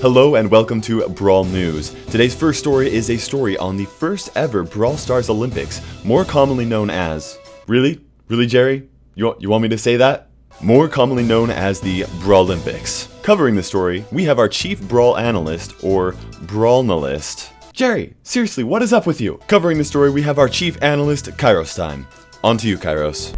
Hello and welcome to Brawl News. Today's first story is a story on the first ever Brawl Stars Olympics, more commonly known as... Really? Really, Jerry? You want me to say that? More commonly known as the Brawl Olympics. Covering the story, we have our chief brawl analyst, or brawlnalist. Jerry, seriously, what is up with you? Covering the story, we have our chief analyst, KairosTime. On to you, Kairos.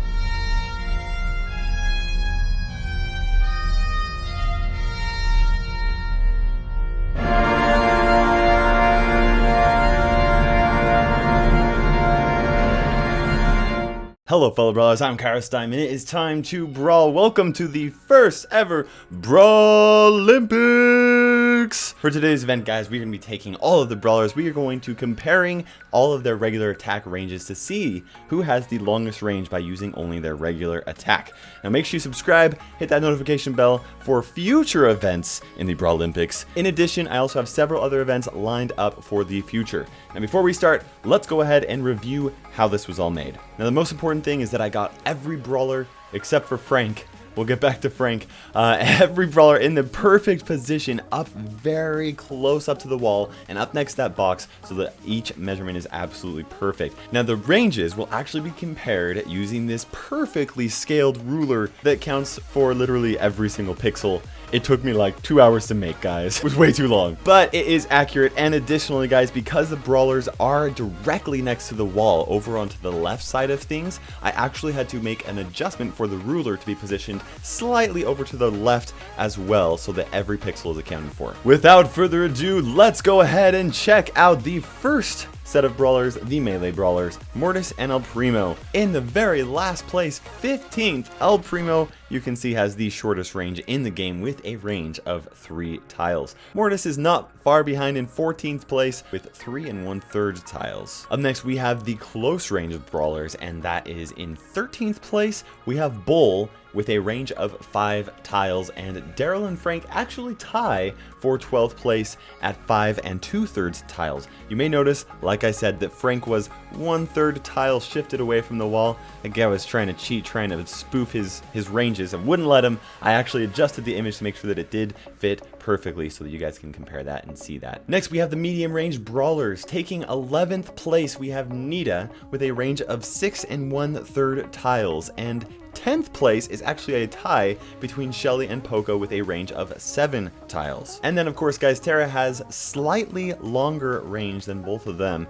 Hello fellow brawlers, I'm KairosTime and it is time to brawl. Welcome to the first ever Brawl Olympics! For today's event, guys, we're going to be taking all of the brawlers. We are going to comparing all of their regular attack ranges to see who has the longest range by using only their regular attack. Now make sure you subscribe, hit that notification bell for future events in the Brawl Olympics. In addition, I also have several other events lined up for the future. Now before we start, let's go ahead and review how this was all made. Now the most important thing is that I got every brawler except for Frank. We'll get back to Frank. Every brawler in the perfect position, up very close up to the wall and up next to that box so that each measurement is absolutely perfect. Now the ranges will actually be compared using this perfectly scaled ruler that counts for literally every single pixel. It took me like 2 hours to make, guys. It was way too long, but it is accurate. And additionally, guys, because the brawlers are directly next to the wall over onto the left side of things, I actually had to make an adjustment for the ruler to be positioned slightly over to the left as well so that every pixel is accounted for. Without further ado, let's go ahead and check out the first set of brawlers, the melee brawlers, Mortis and El Primo. In the very last place, 15th, El Primo, you can see, has the shortest range in the game with a range of 3 tiles. Mortis is not far behind in 14th place with 3 1/3 tiles. Up next, we have the close range of brawlers, and that is in 13th place. We have Bull with a range of 5 tiles, and Daryl and Frank actually tie for 12th place at 5 2/3 tiles. You may notice, like I said, that Frank was 1/3 tile shifted away from the wall. The guy was trying to cheat, trying to spoof his ranges and wouldn't let him. I actually adjusted the image to make sure that it did fit perfectly so that you guys can compare that and see that. Next, we have the medium range brawlers. Taking 11th place, we have Nita with a range of 6 1/3 tiles, and 10th place is actually a tie between Shelly and Poco with a range of 7 tiles. And then of course, guys, Tara has slightly longer range than both of them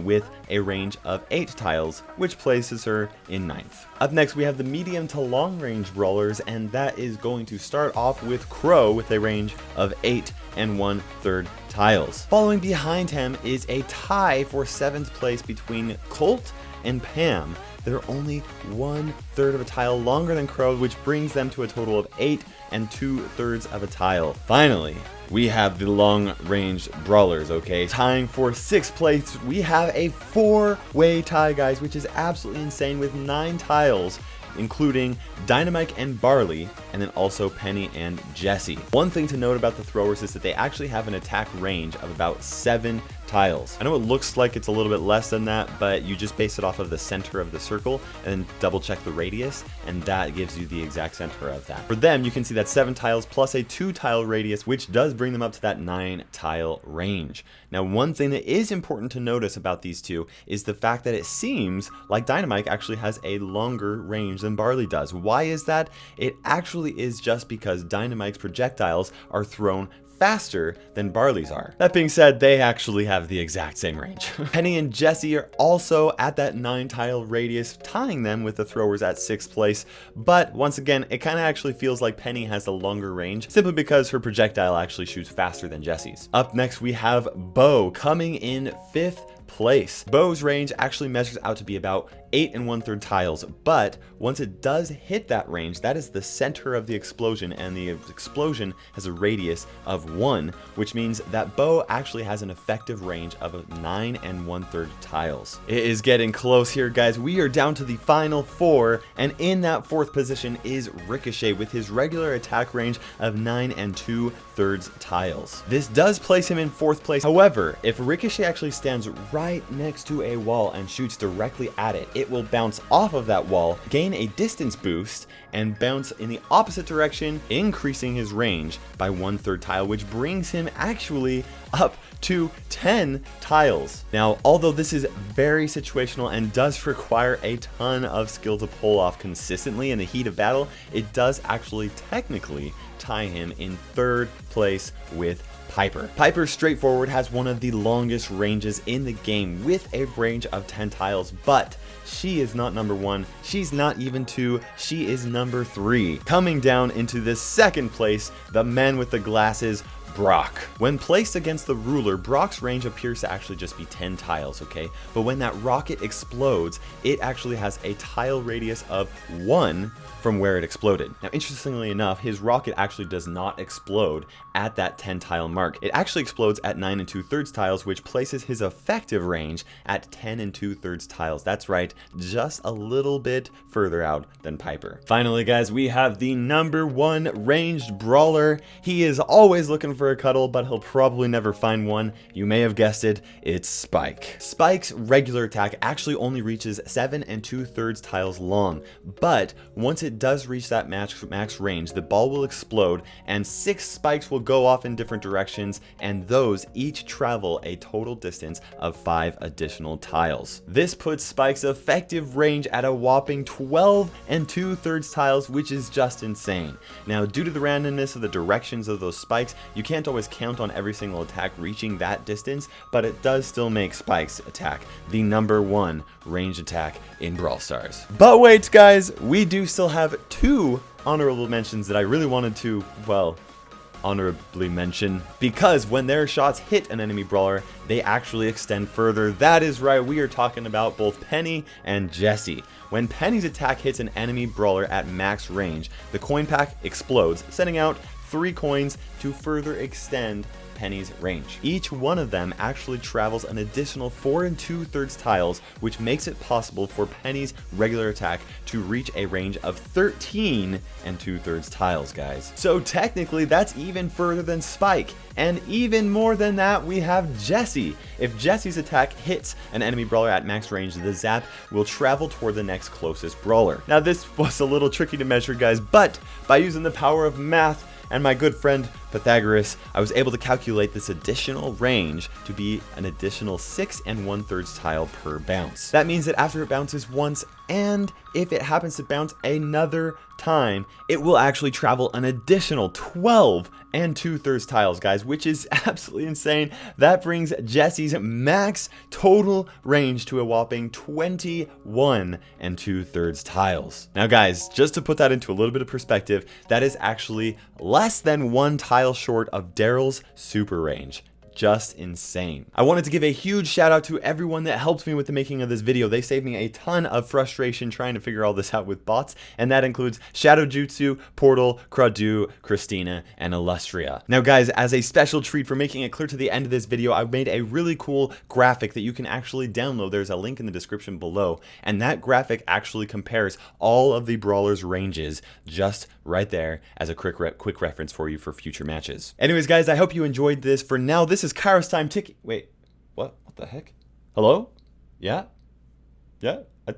with a range of 8 tiles, which places her in 9th. Up next, we have the medium to long range brawlers, and that is going to start off with Crow with a range of 8 1/3 tiles. Following behind him is a tie for 7th place between Colt and Pam. They're only 1/3 of a tile longer than Crow, which brings them to a total of 8 2/3 of a tile. Finally, we have the long range brawlers, okay? Tying for 6th place, we have a 4-way tie, guys, which is absolutely insane with 9 tiles, including Dynamite and Barley, and then also Penny and Jessie. One thing to note about the throwers is that they actually have an attack range of about 7 tiles. I know it looks like it's a little bit less than that, but you just base it off of the center of the circle and then double check the radius, and that gives you the exact center of that. For them, you can see that 7 tiles plus a 2 tile radius, which does bring them up to that 9 tile range. Now, one thing that is important to notice about these two is the fact that it seems like Dynamite actually has a longer range than Barley does. Why is that? It actually is just because Dynamite's projectiles are thrown faster than Barley's are. That being said, they actually have the exact same range. Penny and Jessie are also at that 9 tile radius, tying them with the throwers at 6th place. But once again, it kind of actually feels like Penny has a longer range simply because her projectile actually shoots faster than Jessie's. Up next, we have Bo coming in 5th place. Bo's range actually measures out to be about 8 1/3 tiles, but once it does hit that range, that is the center of the explosion, and the explosion has a radius of 1, which means that Bo actually has an effective range of 9 1/3 tiles. It is getting close here, guys. We are down to the final 4, and in that 4th position is Ricochet with his regular attack range of 9 2/3 tiles. This does place him in 4th place. However, if Ricochet actually stands right next to a wall and shoots directly at it, it will bounce off of that wall, gain a distance boost, and bounce in the opposite direction, increasing his range by 1/3 tile, which brings him actually up to 10 tiles. Now, although this is very situational and does require a ton of skill to pull off consistently in the heat of battle, it does actually technically tie him in 3rd place with Piper. Piper, straightforward, has one of the longest ranges in the game with a range of 10 tiles, but she is not number 1, she's not even 2, she is number 3. Coming down into the 2nd place, the man with the glasses, Brock. When placed against the ruler, Brock's range appears to actually just be 10 tiles, okay? But when that rocket explodes, it actually has a tile radius of 1 from where it exploded. Now, interestingly enough, his rocket actually does not explode at that 10 tile mark. It actually explodes at 9 2/3 tiles, which places his effective range at 10 2/3 tiles. That's right, just a little bit further out than Piper. Finally, guys, we have the number 1 ranged brawler. He is always looking for a cuddle, but he'll probably never find one. You may have guessed it, it's Spike. Spike's regular attack actually only reaches 7 2/3 tiles long, but once it does reach that max range, the ball will explode and 6 spikes will go off in different directions, and those each travel a total distance of 5 additional tiles. This puts Spike's effective range at a whopping 12 2/3 tiles, which is just insane. Now, due to the randomness of the directions of those spikes, you can't always count on every single attack reaching that distance, but it does still make Spike's attack the number 1 range attack in Brawl Stars. But wait, guys, we do still have 2 honorable mentions that I really wanted to, well, honorably mention, because when their shots hit an enemy brawler, they actually extend further. That is right, we are talking about both Penny and Jessie. When Penny's attack hits an enemy brawler at max range, the coin pack explodes, sending out 3 coins to further extend Penny's range. Each one of them actually travels an additional 4 2/3 tiles, which makes it possible for Penny's regular attack to reach a range of 13 2/3 tiles, guys. So technically, that's even further than Spike. And even more than that, we have Jessie. If Jessie's attack hits an enemy brawler at max range, the zap will travel toward the next closest brawler. Now, this was a little tricky to measure, guys, but by using the power of math and my good friend Pythagoras, I was able to calculate this additional range to be an additional 6 1/3 tile per bounce. That means that after it bounces once, and if it happens to bounce another time, it will actually travel an additional 12 2/3 tiles, guys, which is absolutely insane. That brings Jessie's max total range to a whopping 21 2/3 tiles. Now, guys, just to put that into a little bit of perspective, that is actually less than 1 tile short of Daryl's super range. Just insane. I wanted to give a huge shout out to everyone that helped me with the making of this video. They saved me a ton of frustration trying to figure all this out with bots, and that includes Shadow Jutsu, Portal, Cradu, Christina, and Illustria. Now, guys, as a special treat for making it clear to the end of this video, I made a really cool graphic that you can actually download. There's a link in the description below, and that graphic actually compares all of the Brawlers ranges just right there as a quick reference for you for future matches. Anyways, guys, I hope you enjoyed this. For now, this is KairosTime ticking. Wait, what the heck? Hello? Yeah? I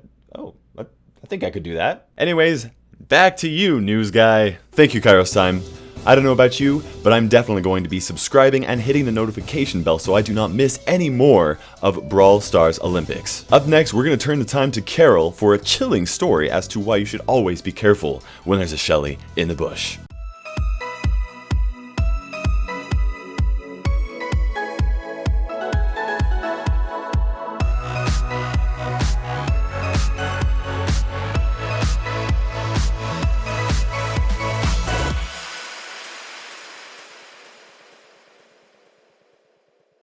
think I could do that. Anyways, back to you, news guy. Thank you, KairosTime. I don't know about you, but I'm definitely going to be subscribing and hitting the notification bell so I do not miss any more of Brawl Stars Olympics. Up next, we're going to turn the time to Carol for a chilling story as to why you should always be careful when there's a Shelly in the bush.